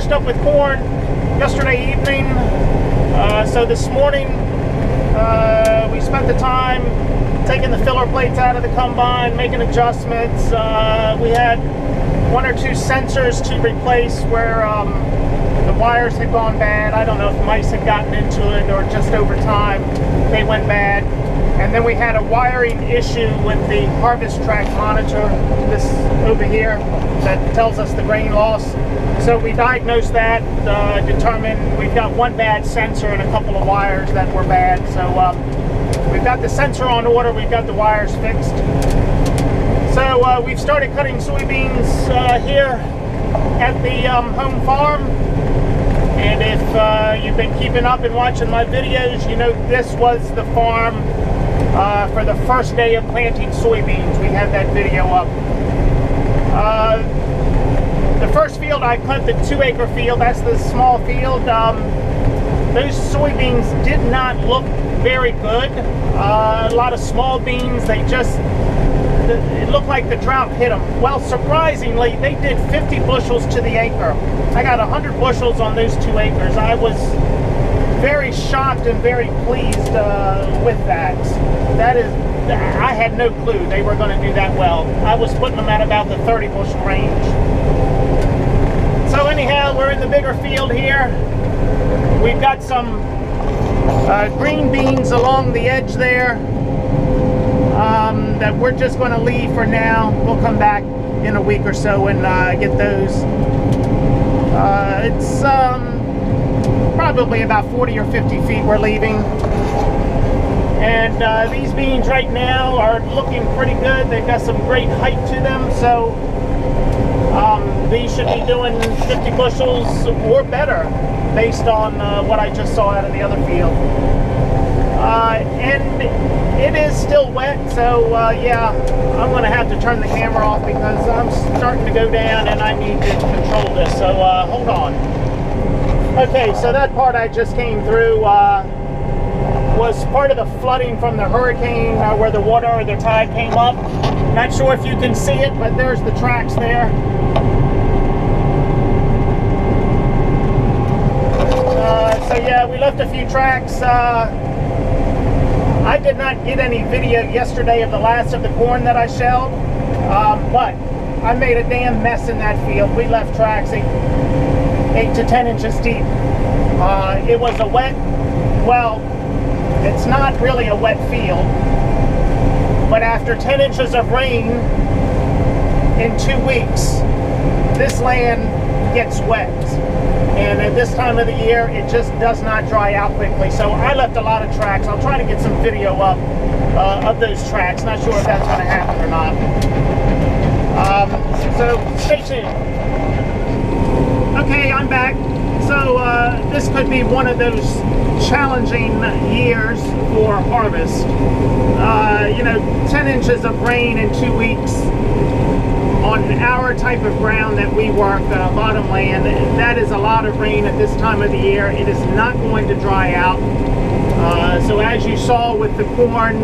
finished up with corn yesterday evening. So this morning we spent the time taking the filler plates out of the combine, making adjustments. We had 1 or 2 sensors to replace where the wires had gone bad. I don't know if mice had gotten into it or just over time they went bad. And then we had a wiring issue with the harvest track monitor, this over here, that tells us the grain loss. So we diagnosed that, determined we've got 1 bad sensor and a couple of wires that were bad. So we've got the sensor on order, we've got the wires fixed. So we've started cutting soybeans here at the home farm. And if you've been keeping up and watching my videos, you know this was the farm for the first day of planting soybeans. We had that video up. The first field I cut, the 2-acre field, that's the small field. Those soybeans did not look very good. A lot of small beans, it looked like the drought hit them. Well, surprisingly, they did 50 bushels to the acre. I got 100 bushels on those 2 acres. I was very shocked and very pleased with that. I had no clue they were going to do that well. I was putting them at about the 30 bushel range. So anyhow, we're in the bigger field here. We've got some green beans along the edge there that we're just going to leave for now. We'll come back in a week or so and get those. It's probably about 40 or 50 feet we're leaving. And these beans right now are looking pretty good. They've got some great height to them, so these should be doing 50 bushels or better based on what I just saw out of the other field. And it is still wet, so yeah, I'm going to have to turn the camera off because I'm starting to go down and I need to control this, so hold on. Okay, so that part I just came through was part of the flooding from the hurricane where the water or the tide came up. Not sure if you can see it, but there's the tracks there. So yeah, we left a few tracks. I did not get any video yesterday of the last of the corn that I shelled, but I made a damn mess in that field. We left tracks 8 to 10 inches deep. It was a wet, well, it's not really a wet field, but after 10 inches of rain in 2 weeks, this land gets wet. And at this time of the year, it just does not dry out quickly. So I left a lot of tracks. I'll try to get some video up of those tracks. Not sure if that's going to happen or not. So stay tuned. Okay, I'm back. So this could be one of those challenging years for harvest. You know, 10 inches of rain in 2 weeks on our type of ground that we work, bottom land, that is a lot of rain at this time of the year. It is not going to dry out. So as you saw with the corn,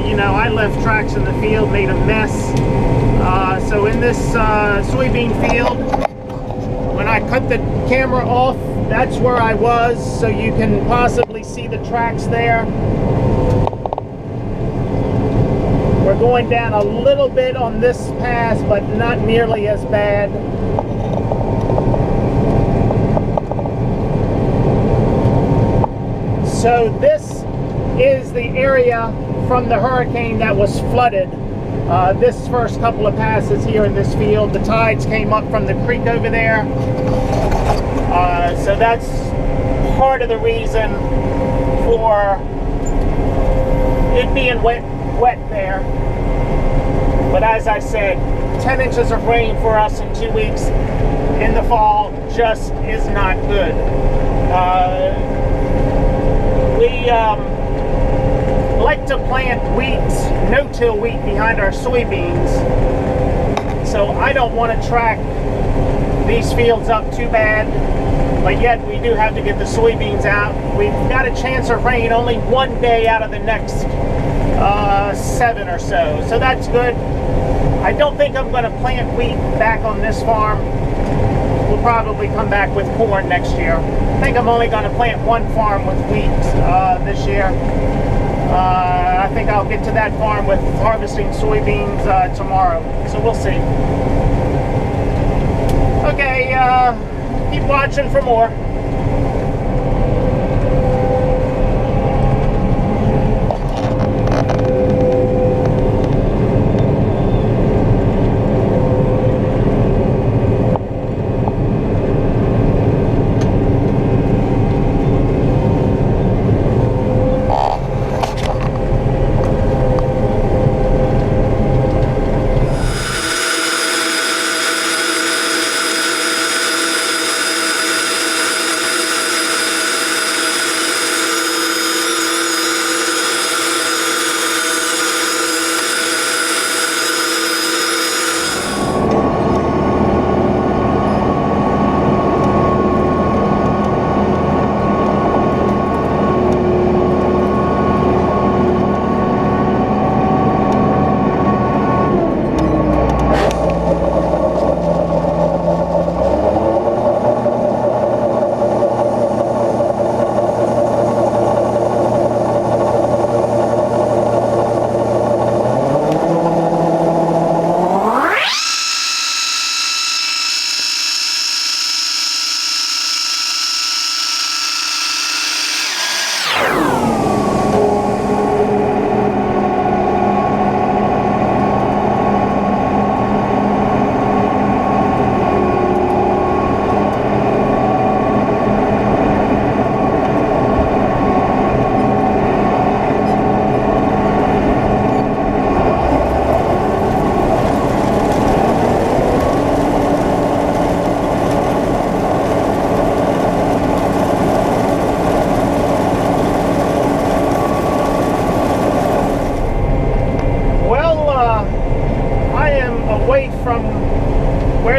you know, I left tracks in the field, made a mess. So in this soybean field, when I cut the camera off, that's where I was, so you can possibly see the tracks there. We're going down a little bit on this pass, but not nearly as bad. So this is the area from the hurricane that was flooded. This first couple of passes here in this field, the tides came up from the creek over there. So that's part of the reason for it being wet there. But as I said, 10 inches of rain for us in 2 weeks in the fall just is not good. We like to plant wheat, no-till wheat behind our soybeans. So I don't want to track these fields up too bad, but yet we do have to get the soybeans out. We've got a chance of rain only 1 day out of the next 7 or so. So that's good. I don't think I'm going to plant wheat back on this farm. We'll probably come back with corn next year. I think I'm only going to plant one farm with wheat this year. I think I'll get to that farm with harvesting soybeans tomorrow, so we'll see. Okay, keep watching for more.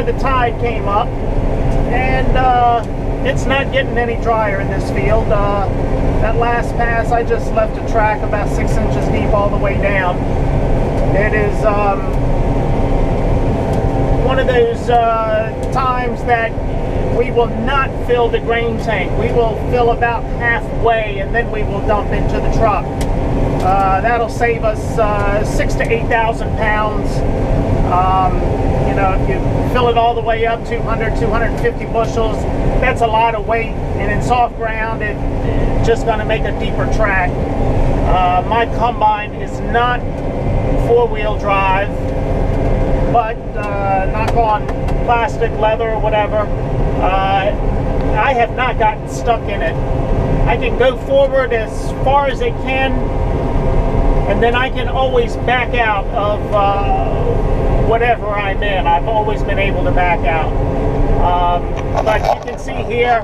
The tide came up, and it's not getting any drier in this field. That last pass, I just left a track about 6 inches deep all the way down. It is one of those times that we will not fill the grain tank. We will fill about halfway, and then we will dump into the truck. That'll save us 6,000 to 8,000 pounds. You know, if you fill it all the way up, 200, 250 bushels, that's a lot of weight. And in soft ground, it's just going to make a deeper track. My combine is not four-wheel drive, but knock on plastic, leather, or whatever, I have not gotten stuck in it. I can go forward as far as it can, and then I can always back out of whatever I'm in. I've always been able to back out. But you can see here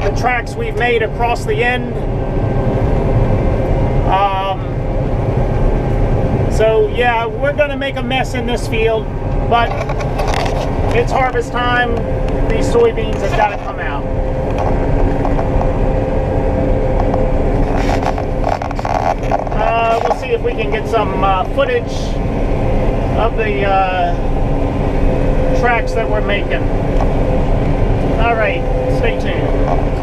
the tracks we've made across the end. So yeah, we're going to make a mess in this field, but it's harvest time. These soybeans have got to come out. We'll see if we can get some footage of the tracks that we're making. All right, stay tuned.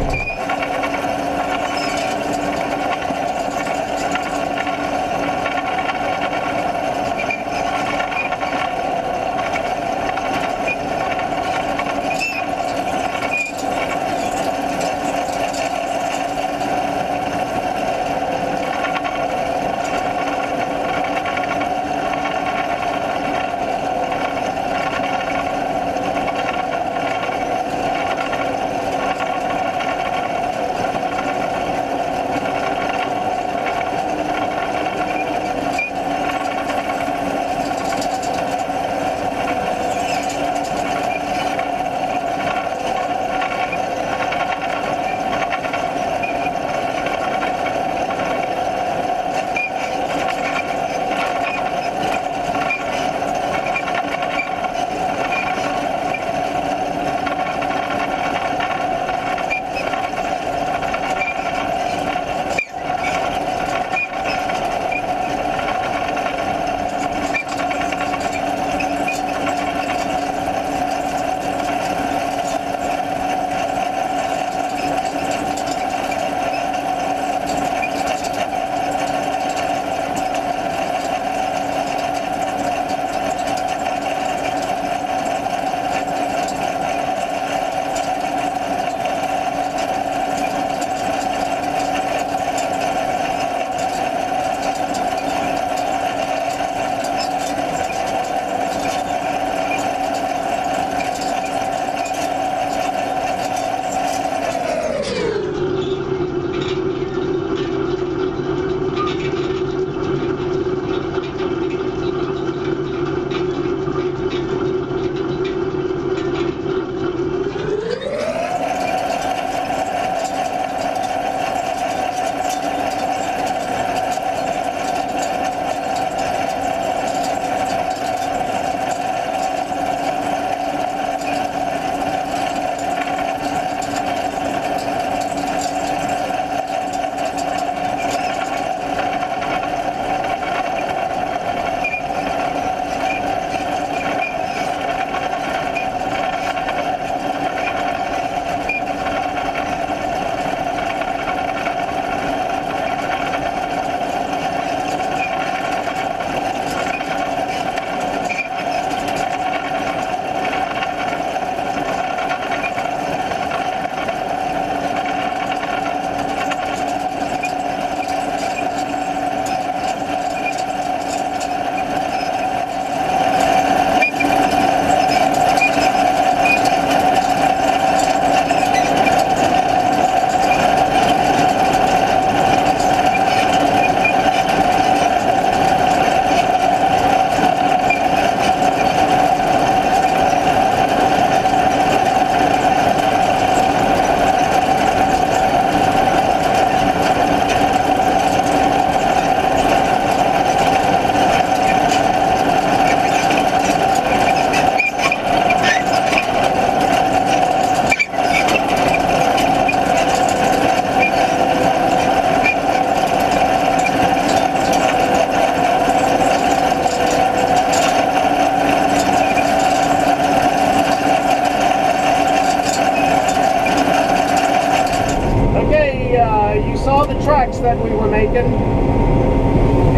that we were making.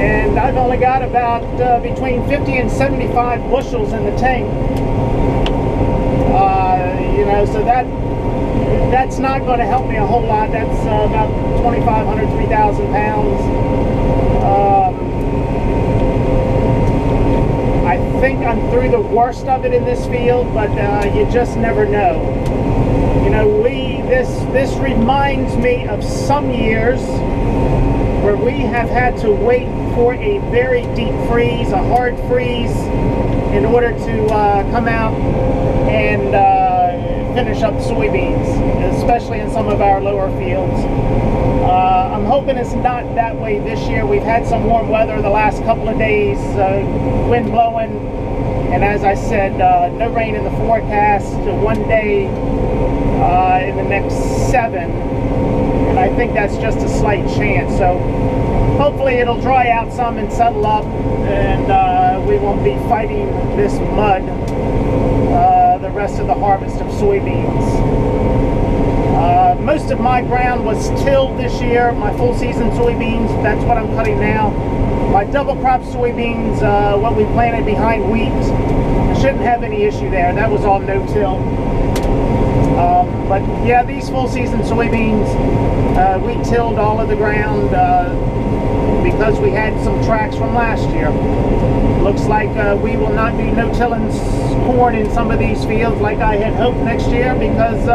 And I've only got about between 50 and 75 bushels in the tank. You know, so that's not going to help me a whole lot. That's about 2,500, 3,000 pounds. I think I'm through the worst of it in this field, but you just never know. You know, this reminds me of some years where we have had to wait for a very deep freeze, a hard freeze, in order to come out and finish up soybeans, especially in some of our lower fields. I'm hoping it's not that way this year. We've had some warm weather the last couple of days, wind blowing, and as I said, no rain in the forecast, one day in the next 7, and I think that's just a slight chance. So hopefully it'll dry out some and settle up, and we won't be fighting this mud the rest of the harvest of soybeans. Most of my ground was tilled this year, my full season soybeans. That's what I'm cutting now. My double crop soybeans, what we planted behind wheat, I shouldn't have any issue there. That was all no-till. But yeah, these full season soybeans, we tilled all of the ground because we had some tracks from last year. Looks like we will not be no-tilling corn in some of these fields like I had hoped next year, because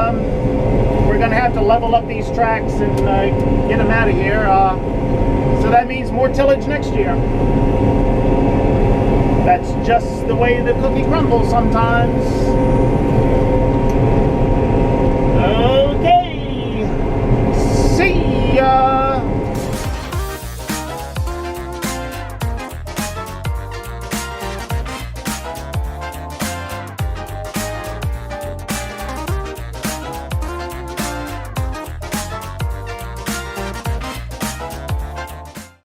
we're going to have to level up these tracks and get them out of here. So that means more tillage next year. That's just the way the cookie crumbles sometimes.